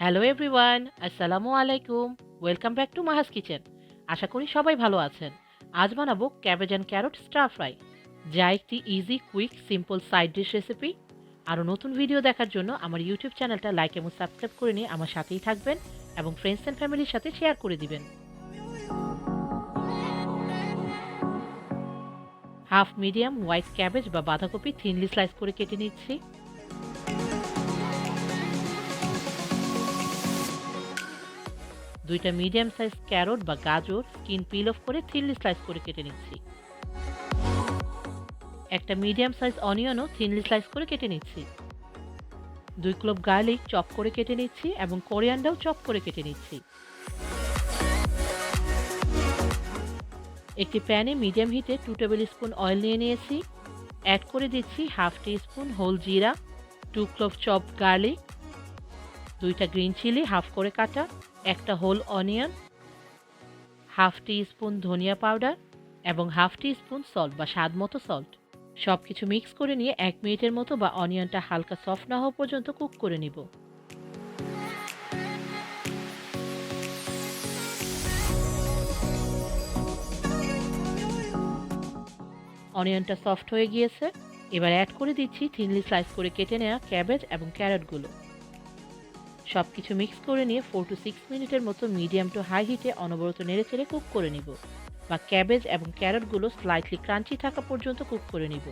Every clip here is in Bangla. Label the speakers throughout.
Speaker 1: হ্যালো এভরিওয়ান, আসসালামু আলাইকুম। Welcome back to Maha's kitchen. আশা করি সবাই ভালো আছেন। আজ বানাবো cabbage and carrot stir fry, যা একটি easy, quick, simple side dish recipe. আরও নতুন ভিডিও দেখার জন্য আমার ইউটিউব চ্যানেলটা লাইক এবং সাবস্ক্রাইব করে নিয়ে আমার সাথেই থাকবেন এবং ফ্রেন্ডস অ্যান্ড ফ্যামিলির সাথে শেয়ার করে দিবেন। হাফ মিডিয়াম হোয়াইট ক্যাবেজ বা বাঁধাকপি থিনলি স্লাইস করে কেটে নিচ্ছি। দুইটা মিডিয়াম সাইজ ক্যারট বা গাজর স্কিন পিল অফ করে থিনলি স্লাইস করে কেটে নিচ্ছি। একটা মিডিয়াম সাইজ অনিয়নও থিনলি স্লাইস করে কেটে নিচ্ছি। 2 ক্লব গার্লিক চপ করে কেটে নিচ্ছি এবং কোরিয়ান্ডারও চপ করে কেটে নিচ্ছি। একটি প্যানে মিডিয়াম হিটে 2 টেবিল স্পুন অয়েল নিয়ে নিয়েছি। অ্যাড করে দিচ্ছি হাফ টি স্পুন হোল জিরা, 2 ক্লব চপ গার্লিক, 2টা গ্রিন চিলি হাফ করে কাটা, একটা হোল অনিয়ন, হাফ টি স্পুন ধনিয়া পাউডার এবং হাফ টি স্পুন সল্ট বা স্বাদ মতো সল্ট। সব কিছু মিক্স করে নিয়ে 1 মিনিটের মতো বা অনিয়নটা হালকা সফট না হওয়া পর্যন্ত কুক করে নিব। অনিয়নটা সফট হয়ে গিয়েছে। এবার অ্যাড করে দিচ্ছি থিনলি স্লাইস করে কেটে নেওয়া ক্যাবেজ এবং ক্যারটগুলো। সব কিছু মিক্স করে নিয়ে 4 to 6 মিনিটের মতো মিডিয়াম টু হাই হিটে অনবরত নেড়েচেড়ে কুক করে নিব, বা ক্যাবেজ এবং ক্যারটগুলো স্লাইটলি ক্রাঞ্চি থাকা পর্যন্ত কুক করে নিব।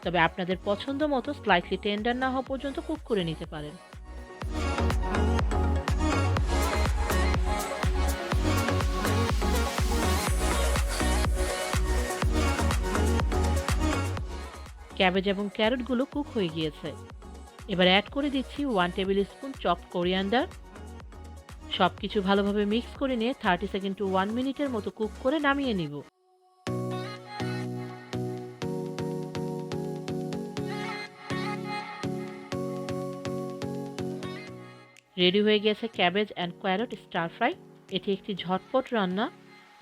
Speaker 1: তবে আপনাদের পছন্দ মতো স্লাইটলি টেন্ডার না হওয়া পর্যন্ত কুক করে নিতে পারেন। ক্যাবেজ এবং ক্যারটগুলো কুক হয়ে গিয়েছে। এবার অ্যাড করে দিচ্ছি 1 টেবিল স্পুন চপ কোরিয়ান্ডার। সব কিছু ভালোভাবে মিক্স করে নিয়ে 30 সেকেন্ড টু 1 মিনিটের মতো কুক করে নামিয়ে নিব। রেডি হয়ে গেছে cabbage and carrot stir fry. এটি একটি ঝটপট রান্না।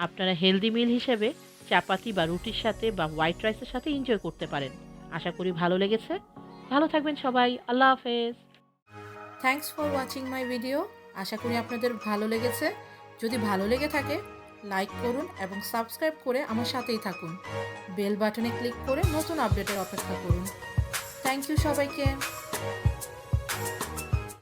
Speaker 1: আপনারা হেলদি মিল হিসেবে চাপাতি বা রুটির সাথে বা হোয়াইট রাইসের সাথে এনজয় করতে পারেন। আশা করি ভালো লেগেছে। ভালো থাকবেন সবাই। আল্লাহ হাফেজ।
Speaker 2: Thanks for watching my video. আশা করি আপনাদের ভালো লেগেছে। যদি ভালো লেগে থাকে লাইক করুন এবং সাবস্ক্রাইব করে আমার সাথেই থাকুন। বেল বাটনে ক্লিক করে নতুন আপডেটের অপেক্ষা করুন। থ্যাংক ইউ সবাইকে।